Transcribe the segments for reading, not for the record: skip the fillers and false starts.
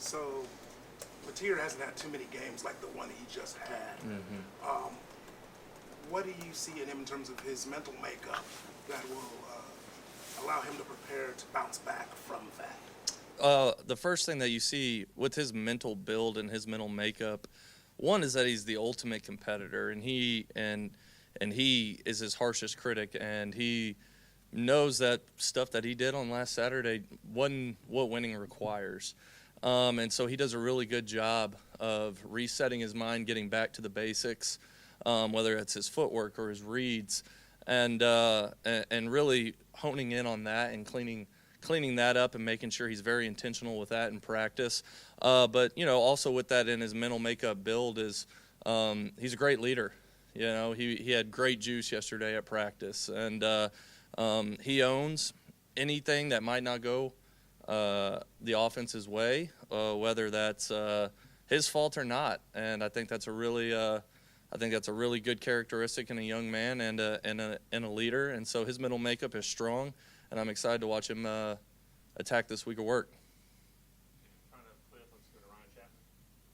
So, Mateer hasn't had too many games like the one he just had. What do you see in him in terms of his mental makeup that will allow him to prepare to bounce back from that? The first thing that you see with his mental build and his mental makeup, one is that he's the ultimate competitor, and he is his harshest critic, and he knows that stuff that he did on last Saturday wasn't what winning requires. And so he does a really good job of resetting his mind, getting back to the basics, whether it's his footwork or his reads, and really honing in on that and cleaning that up and making sure he's very intentional with that in practice. But, also with that in his mental makeup build is he's a great leader. He had great juice yesterday at practice, and he owns anything that might not go the offense's way, whether that's his fault or not. And I think that's a really good characteristic in a young man and a leader. And so his mental makeup is strong, and I'm excited to watch him attack this week of work.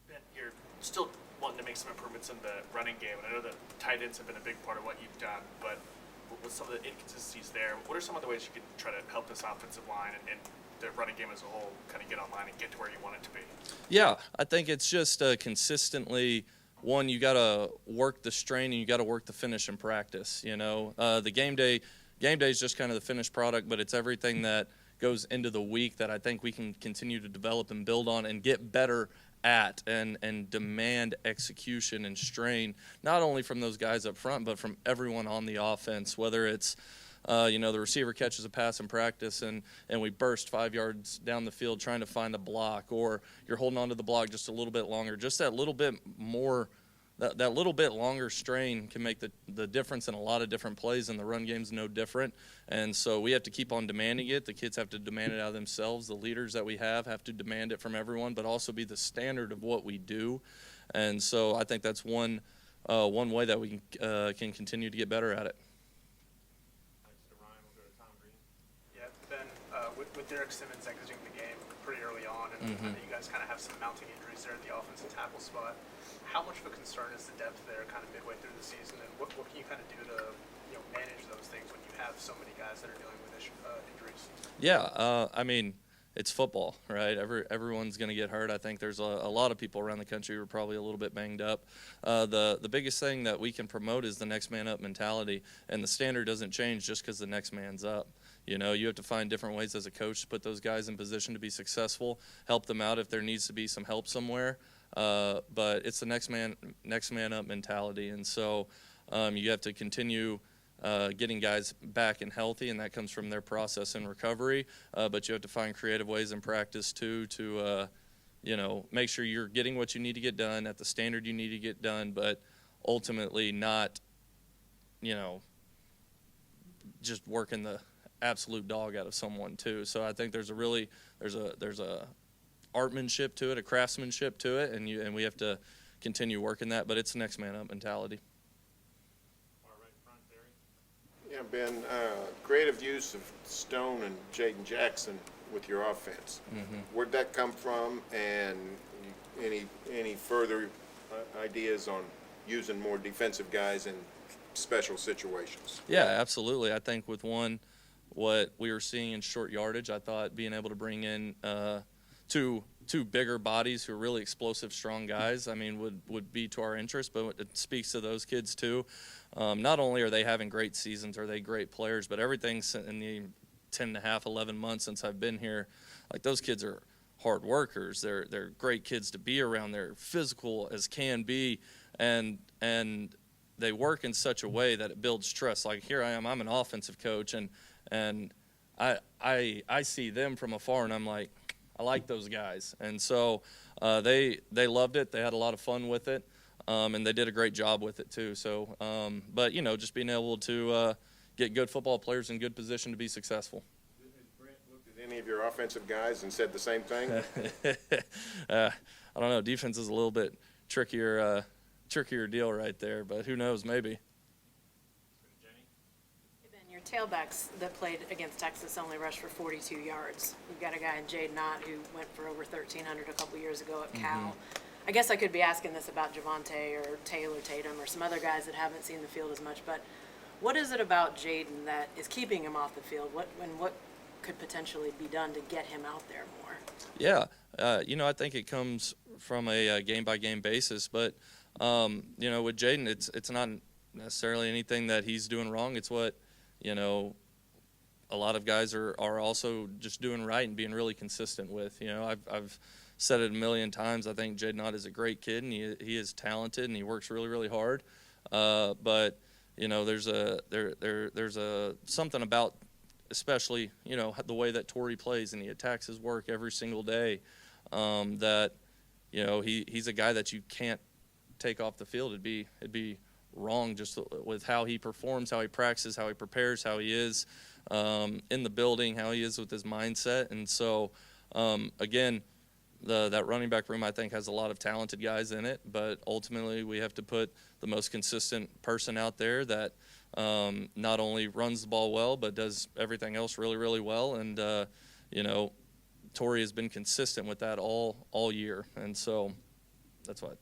Ben, you're still wanting to make some improvements in the running game, and I know that tight ends have been a big part of what you've done, but with some of the inconsistencies there, what are some of the ways you can try to help this offensive line and the running game as a whole kind of get online and get to where you want it to be? Yeah, I think it's just consistently, one, you got to work the strain and you got to work the finish in practice. The game day is just kind of the finished product, but it's everything that goes into the week that I think we can continue to develop and build on and get better at and demand execution and strain, not only from those guys up front, but from everyone on the offense, whether it's the receiver catches a pass in practice and we burst 5 yards down the field trying to find a block, or you're holding on to the block just a little bit longer. Just that little bit more, that little bit longer strain can make the difference in a lot of different plays, and the run game's no different. And so we have to keep on demanding it. The kids have to demand it out of themselves. The leaders that we have to demand it from everyone, but also be the standard of what we do. And so I think that's one way that we can continue to get better at it. With Derek Simmons exiting the game pretty early on, and I know you guys kind of have some mounting injuries there at the offensive tackle spot. How much of a concern is the depth there kind of midway through the season, and what can you kind of do to manage those things when you have so many guys that are dealing with injuries? Yeah, it's football, right? Everyone's going to get hurt. I think there's a lot of people around the country who are probably a little bit banged up. The biggest thing that we can promote is the next man up mentality, and the standard doesn't change just because the next man's up. You have to find different ways as a coach to put those guys in position to be successful, help them out if there needs to be some help somewhere. But it's the next man up mentality, and so you have to continue getting guys back and healthy, and that comes from their process and recovery. But you have to find creative ways in practice too to make sure you're getting what you need to get done at the standard you need to get done, but ultimately not just working the absolute dog out of someone too. So I think there's a artmanship to it, a craftsmanship to it, and we have to continue working that. But it's next man up mentality. Yeah, Ben, creative use of Stone and Jaden Jackson with your offense. Where'd that come from, and any further ideas on using more defensive guys in special situations? Yeah, absolutely. I think with what we were seeing in short yardage, I thought being able to bring in two bigger bodies who are really explosive, strong guys, would be to our interest, but it speaks to those kids too. Not only are they having great seasons, are they great players, but everything in the 10 and a half, 11 months since I've been here, like those kids are hard workers. They're great kids to be around. They're physical as can be, and they work in such a way that it builds trust. Like here I am, I'm an offensive coach, and I see them from afar, and I'm like, I like those guys. And so they loved it. They had a lot of fun with it, and they did a great job with it too. So, but just being able to get good football players in good position to be successful. Has Brent looked at any of your offensive guys and said the same thing? I don't know. Defense is a little bit trickier deal right there, but who knows? Maybe. tailbacks that played against Texas only rushed for 42 yards. You've got a guy in Jade Knott who went for over 1,300 a couple years ago at Cal. I guess I could be asking this about Javonte or Taylor Tatum or some other guys that haven't seen the field as much, but what is it about Jaden that is keeping him off the field? What could potentially be done to get him out there more? Yeah, I think it comes from a game-by-game basis, but with Jaden, it's not necessarily anything that he's doing wrong. It's what a lot of guys are also just doing right and being really consistent with. I've said it a million times. I think Jaden Knott is a great kid, and he is talented, and he works really, really hard. But there's a something about, especially the way that Torrey plays and he attacks his work every single day, that he's a guy that you can't take off the field. It'd be wrong just with how he performs, how he practices, how he prepares, how he is in the building, how he is with his mindset. And so again, that running back room I think has a lot of talented guys in it, but ultimately we have to put the most consistent person out there that not only runs the ball well but does everything else really, really well. And Torrey has been consistent with that all year, and so that's what.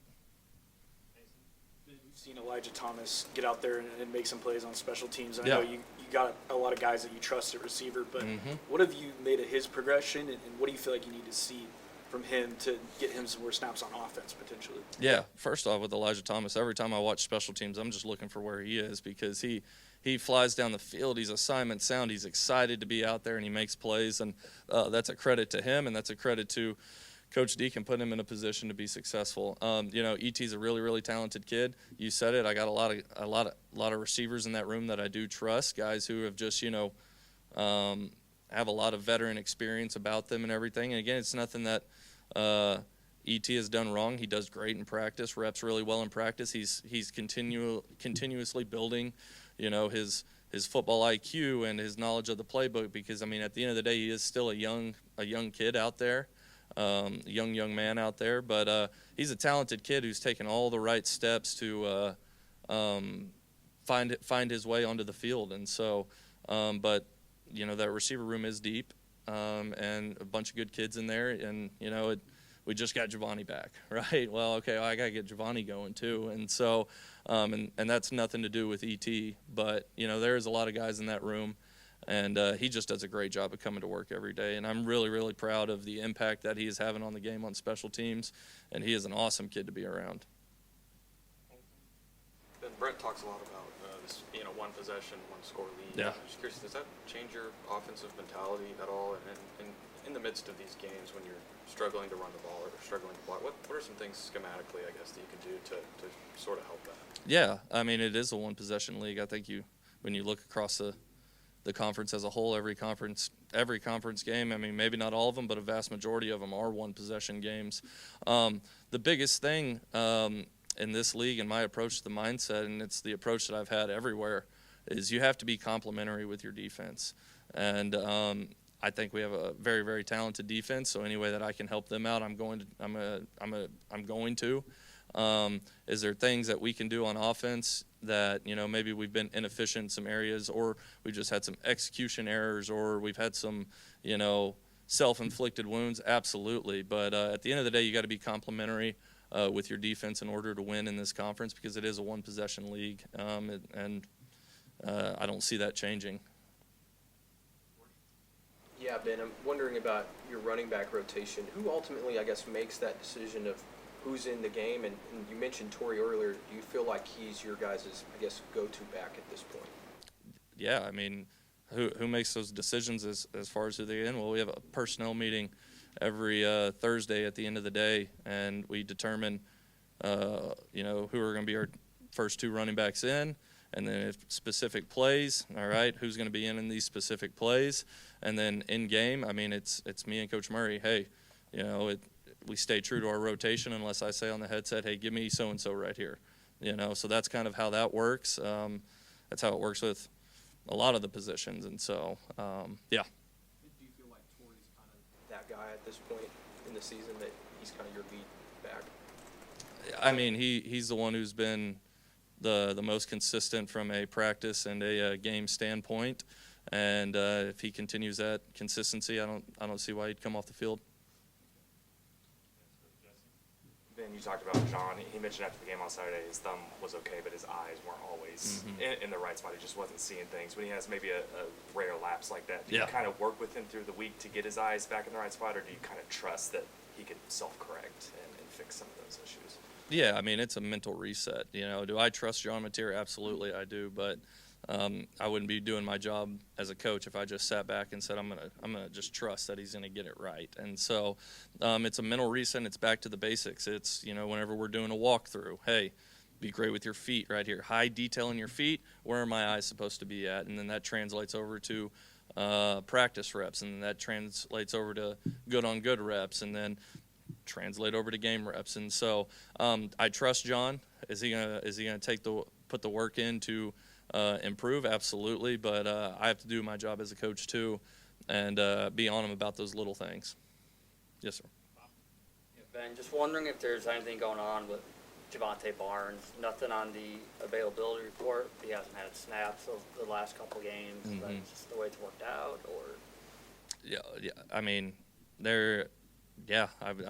We've seen Elijah Thomas get out there and make some plays on special teams. I Yeah. know you got a lot of guys that you trust at receiver, but what have you made of his progression, and what do you feel like you need to see from him to get him some more snaps on offense potentially? Yeah, first off, with Elijah Thomas, every time I watch special teams, I'm just looking for where he is, because he flies down the field. He's assignment sound. He's excited to be out there, and he makes plays, and that's a credit to him, and that's a credit to Coach Deacon putting him in a position to be successful. E.T.'s a really, really talented kid. You said it. I got a lot of receivers in that room that I do trust, guys who have just have a lot of veteran experience about them and everything. And again, it's nothing that E.T. has done wrong. He does great in practice, reps really well in practice. He's continuously building, his football IQ and his knowledge of the playbook, because at the end of the day, he is still a young kid out there, young man out there. But he's a talented kid who's taken all the right steps to find his way onto the field. And so, but that receiver room is deep, and a bunch of good kids in there, and we just got Giovanni back, right? Well, okay, I gotta get Giovanni going too, and so and that's nothing to do with ET, but there's a lot of guys in that room, and he just does a great job of coming to work every day, and I'm really, really proud of the impact that he is having on the game on special teams, and he is an awesome kid to be around. And Brett talks a lot about this, one possession, one score lead. Yeah. I'm just curious, does that change your offensive mentality at all? And in the midst of these games, when you're struggling to run the ball or struggling to block, what are some things schematically, I guess, that you can do to sort of help that? Yeah, it is a one-possession league. I think when you look across the conference as a whole, every conference game, maybe not all of them, but a vast majority of them are one-possession games. The biggest thing in this league, and my approach to the mindset, and it's the approach that I've had everywhere, is you have to be complementary with your defense. And I think we have a very, very talented defense. So any way that I can help them out, I'm going to. Is there things that we can do on offense that maybe we've been inefficient in some areas, or we just had some execution errors, or we've had some self-inflicted wounds? Absolutely. But at the end of the day, you got to be complementary with your defense in order to win in this conference, because it is a one-possession league, and I don't see that changing. Yeah, Ben, I'm wondering about your running back rotation. Who ultimately, I guess, makes that decision of who's in the game? And you mentioned Torrey earlier. Do you feel like he's your guys' go-to back at this point? Yeah, who makes those decisions as far as who they get in? Well, we have a personnel meeting every Thursday at the end of the day, and we determine, who are going to be our first two running backs in, and then if specific plays, all right, who's going to be in these specific plays, and then in game, it's me and Coach Murray. Hey, we stay true to our rotation unless I say on the headset, hey, give me so and so right here, So that's kind of how that works. That's how it works with a lot of the positions, and so yeah. Do you feel like Torrey's kind of that guy at this point in the season, that he's kind of your lead back? He's the one who's been the most consistent from a practice and a game standpoint. And if he continues that consistency, I don't see why he'd come off the field. Ben, you talked about John. He mentioned after the game on Saturday his thumb was okay, but his eyes weren't always in the right spot. He just wasn't seeing things. When he has maybe a rare lapse like that, do you kind of work with him through the week to get his eyes back in the right spot, or do you kind of trust that he can self-correct and fix some of those issues? Yeah, I mean, it's a mental reset. Do I trust John Mateer? Absolutely, I do. But I wouldn't be doing my job as a coach if I just sat back and said I'm gonna just trust that he's gonna get it right. And so it's a mental reset. It's back to the basics. It's whenever we're doing a walkthrough, hey, be great with your feet right here. High detail in your feet. Where are my eyes supposed to be at? And then that translates over to practice reps, and then that translates over to good on good reps, and then translate over to game reps. And so I trust John. Is he gonna put the work in to improve? Absolutely. But I have to do my job as a coach too, and be on him about those little things. Yes, sir. Yeah, Ben, just wondering if there's anything going on with Javante Barnes. Nothing on the availability report. He hasn't had snaps of the last couple games. Is that just the way it's worked out, or? Yeah. I mean, I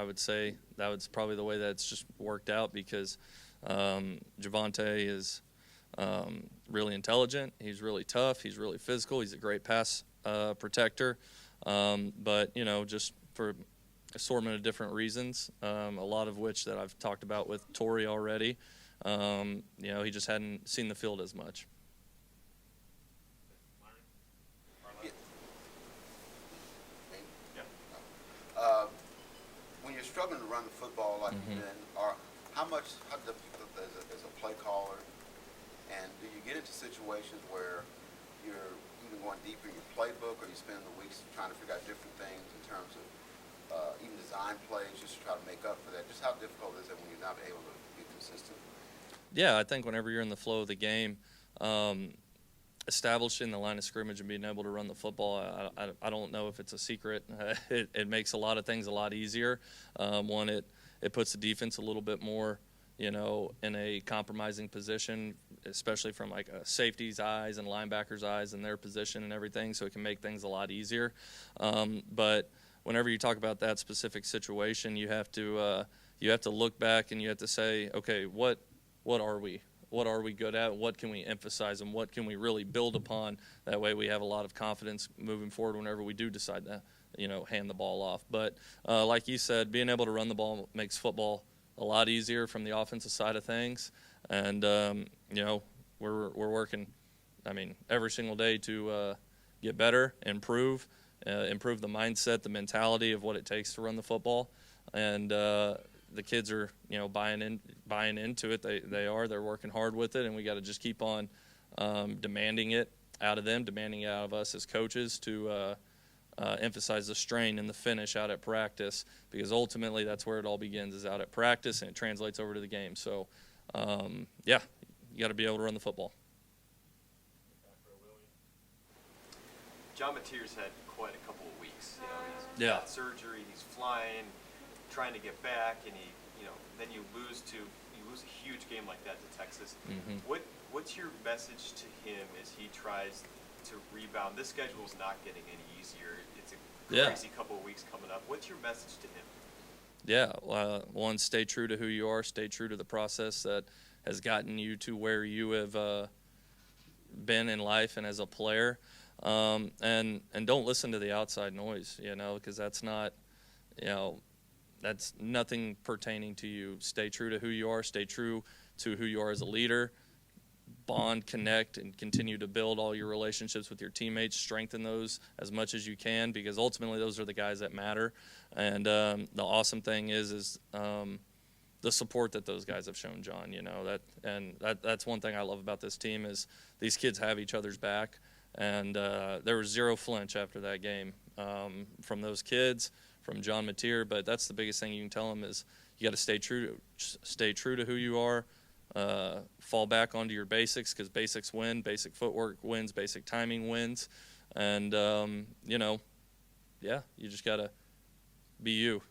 would say that was probably the way that's just worked out, because Javante is really intelligent. He's really tough. He's really physical. He's a great pass protector. But, just for assortment of different reasons, a lot of which that I've talked about with Torrey already, he just hadn't seen the field as much. When you're struggling to run the football like you've been, how difficult is a play caller, and do you get into situations where you're even going deeper in your playbook, or you spend the weeks trying to figure out different things in terms of even design plays just to try to make up for that? Just how difficult is it when you're not able to be consistent? Yeah, I think whenever you're in the flow of the game, establishing the line of scrimmage and being able to run the football, I don't know if it's a secret. It makes a lot of things a lot easier. One, it puts the defense a little bit more, in a compromising position, especially from like a safety's eyes and linebacker's eyes and their position and everything, so it can make things a lot easier. But whenever you talk about that specific situation, you have to look back and you have to say, okay, what are we? What are we good at? What can we emphasize, and what can we really build upon? That way we have a lot of confidence moving forward whenever we do decide to, hand the ball off. But like you said, being able to run the ball makes football a lot easier from the offensive side of things. And, we're working, every single day to get better, improve the mindset, the mentality of what it takes to run the football. And the kids are, buying into it. They're working hard with it, and we got to just keep on demanding it out of them, demanding it out of us as coaches to emphasize the strain and the finish out at practice, because ultimately that's where it all begins, is out at practice, and it translates over to the game. So, you got to be able to run the football. John Mateer's had quite a couple of weeks. He's Yeah. got surgery, he's flying, trying to get back, and then you lose a huge game like that to Texas. What's your message to him as he tries to rebound? This schedule is not getting any easier. It's a crazy couple of weeks coming up. What's your message to him? Yeah, one, stay true to who you are, stay true to the process that has gotten you to where you have been in life and as a player, and don't listen to the outside noise, because that's not, that's nothing pertaining to you. Stay true to who you are, stay true to who you are as a leader, bond, connect, and continue to build all your relationships with your teammates, strengthen those as much as you can, because ultimately those are the guys that matter. And the awesome thing is the support that those guys have shown John, that's one thing I love about this team, is these kids have each other's back. And there was zero flinch after that game from those kids, from John Mateer. But that's the biggest thing you can tell them, is you got to stay true to who you are. Fall back onto your basics, because basics win. Basic footwork wins. Basic timing wins. And you just got to be you.